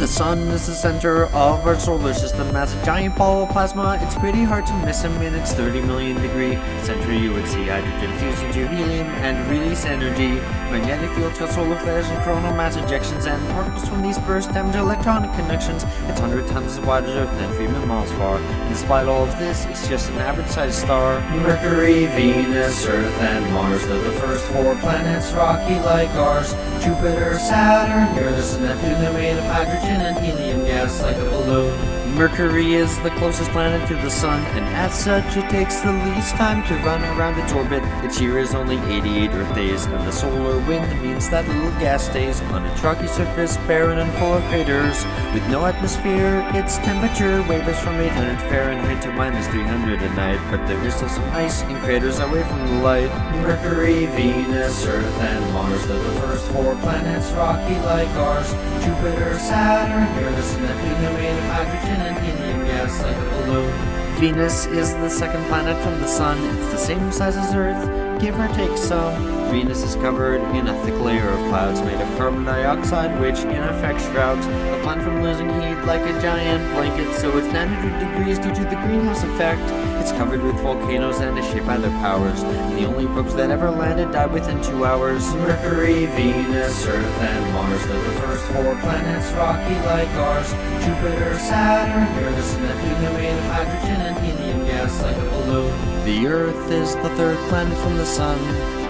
The sun is the center of our solar system. As a giant ball of plasma, it's pretty hard to miss him in its 30 million degree center. You would see hydrogen fuse into helium and release energy. Magnetic fields cause solar flares and coronal mass ejections, and particles from these bursts damage electronic connections. It's 100 times as wide as Earth and 3 million miles far. And despite all of this, it's just an average-sized star. Mercury, Venus, Earth, and Mars, they're the first 4 planets, rocky like ours. Jupiter, Saturn, Uranus, and Neptune, they're made of hydrogen and helium gas like a balloon. Mercury is the closest planet to the sun, and as such it takes the least time to run around its orbit. Its year is only 88 Earth days, and the solar wind means that little gas stays on its rocky surface, barren and full of craters. With no atmosphere, its temperature wavers from 800 Fahrenheit to -300 at night, but there is still some ice in craters away from the light. Mercury, Venus, Earth, and Mars, they're the first 4 planets, rocky like ours. Jupiter, Saturn, Uranus, and Neptune, they're made of hydrogen and helium gas like a balloon. Venus is the second planet from the sun. It's the same size as Earth, give or take some. Venus is covered in a thick layer of clouds made of carbon dioxide, which in effect shrouds the planet from losing heat like a giant blanket, so it's 900 degrees due to the greenhouse effect. It's covered with volcanoes and is shaped by their powers. The only probes that ever landed died within 2 hours. Mercury, Venus, Earth, and Mars, they're the first 4 planets, rocky like ours. Jupiter, Saturn, Uranus, and Neptune, they're made of hydrogen and helium gas like a balloon. The Earth is the 3rd planet from the sun.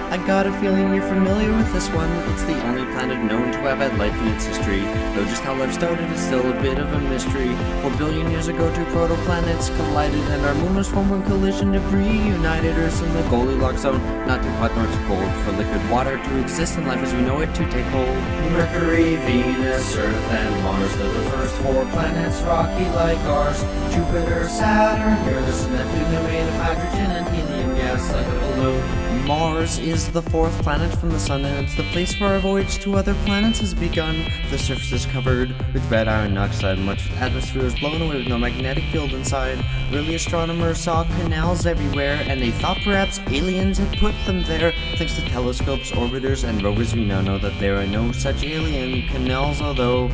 I got a feeling you're familiar with this one. It's the only planet known to have had life in its history, though just how life started is still a bit of a mystery. 4 billion years ago, 2 protoplanets collided, and our moon was formed when collision debris united Earth in the Goldilocks zone, not too hot nor too cold for liquid water to exist and life as we know it to take hold. Mercury, Venus, Earth, and Mars, they're the first 4 planets, rocky like ours. Jupiter, Saturn, Uranus, and Neptune, they're made of hydrogen and helium gas like a balloon. Mars is the 4th planet from the sun, and it's the place where our voyage to other planets has begun. The surface is covered with red iron oxide, much of the atmosphere is blown away with no magnetic field inside. Early astronomers saw canals everywhere, and they thought perhaps aliens had put them there. Thanks to telescopes, orbiters, and rovers, we now know that there are no such alien canals, although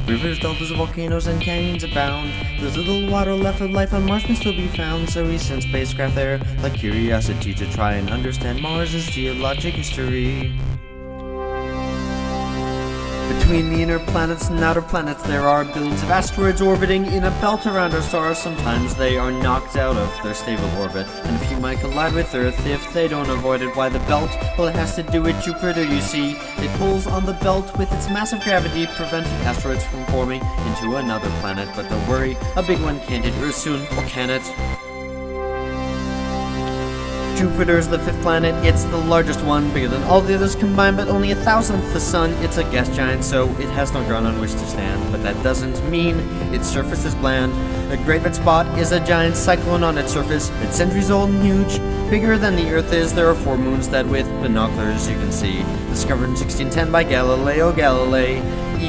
rivers, deltas, volcanoes, and canyons abound. There's little water left of life on Mars can still be found, so we send spacecraft there like Curiosity to try and understand Mars's geologic history. Between the inner planets and outer planets, there are billions of asteroids orbiting in a belt around our stars. Sometimes they are knocked out of their stable orbit, and a few might collide with Earth if they don't avoid it. Why the belt? Well, it has to do with Jupiter, you see. It pulls on the belt with its massive gravity, preventing asteroids from forming into another planet. But don't worry, a big one can't hit Earth soon, or can it? Jupiter is the 5th planet. It's the largest one, bigger than all the others combined, but only 1,000th the sun. It's a gas giant, so it has no ground on which to stand, but that doesn't mean its surface is bland. The Great Red Spot is a giant cyclone on its surface. It's centuries old and huge, bigger than the Earth is. There are 4 moons that with binoculars you can see. Discovered in 1610 by Galileo Galilei.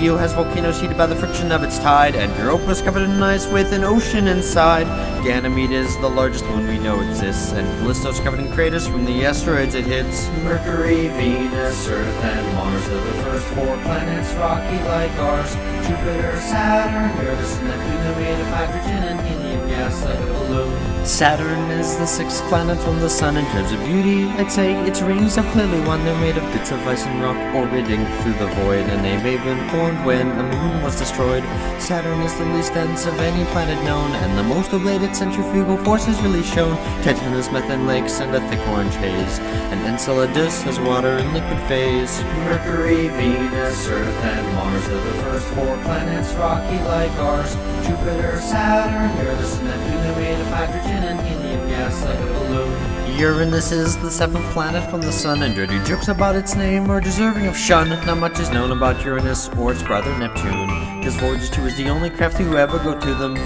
Io has volcanoes heated by the friction of its tide, and Europa is covered in ice with an ocean inside. Ganymede is the largest moon we know exists, and Callisto is covered in craters from the asteroids it hits. Mercury, Venus, Earth, and Mars, they're the first 4 planets, rocky like ours. Jupiter, Saturn, Uranus, and Neptune, they're made of hydrogen and helium gas like a balloon. Saturn is the 6th planet from the sun. In terms of beauty, I'd say its rings have clearly won. They're made of bits of ice and rock orbiting through the void, and they may have been formed when a moon was destroyed. Saturn is the least dense of any planet known, and the most of its centrifugal force is really shown. Titan has methane lakes and a thick orange haze, and Enceladus has water in liquid phase. Mercury, Venus, Earth, and Mars, they're the first 4 planets, rocky like ours. Jupiter, Saturn, Uranus, and Neptune, they're made of hydrogen and helium gas like a balloon. Uranus is the 7th planet from the sun, and dirty jokes about its name are deserving of shun. Not much is known about Uranus or its brother Neptune, because Voyager 2 is the only craft to ever go to them.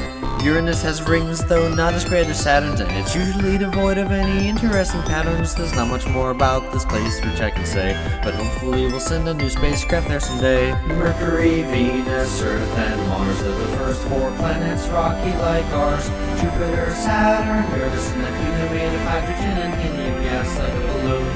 Uranus has rings, though not as great as Saturn's, and it's usually devoid of any interesting patterns. There's not much more about this place which I can say, but hopefully we'll send a new spacecraft there someday. Mercury, Venus, Earth, and Mars, they're the first 4 planets, rocky like ours. Jupiter, Saturn, Uranus, and Neptune, they're made of hydrogen and helium gas like a balloon.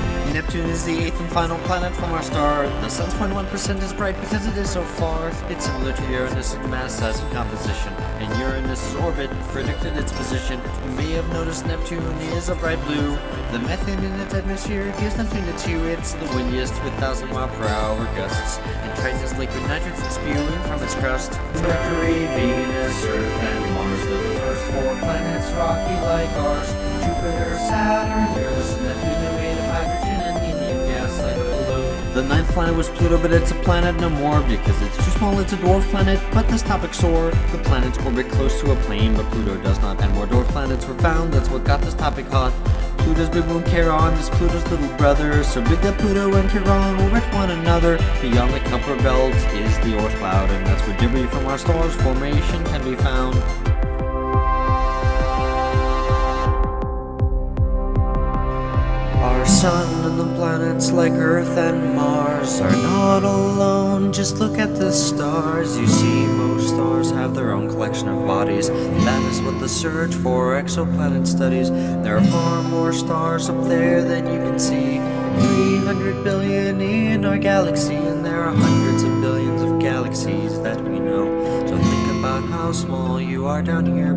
Neptune is the 8th and final planet from our star. The sun's 0.1% is bright because it is so far. It's similar to Uranus in mass, size, and composition, and Uranus's orbit predicted its position. You may have noticed Neptune is a bright blue. The methane in its atmosphere gives Neptune its hue. It's the windiest with 1,000-mile-per-hour gusts, and Triton is liquid nitrogen spewing from its crust. Mercury, Venus, Earth, and Mars are the first 4 planets, rocky like ours. Jupiter, Saturn, Uranus, and Neptune are made of hydrogen and helium gas like a balloon. The 9th planet was Pluto, but it's a planet no more because it's too small. It's a dwarf planet, but this topic sore. The planets orbit close to a plane, but Pluto does not, and more dwarf planets were found. That's what got this topic hot. Pluto's big moon Charon is Pluto's little brother, so big that Pluto and Charon orbit one another. Beyond the Kuiper belt is the Oort cloud, and that's where debris from our star's formation can be found. Our sun and the planets like Earth and Mars are not alone. Just look at the stars. You see, most stars have their own collection of bodies. That is what the search for exoplanet studies. There are far more stars up there than you can see. 300 billion in our galaxy, and there are hundreds of billions of galaxies that we know. So think about how small you are down here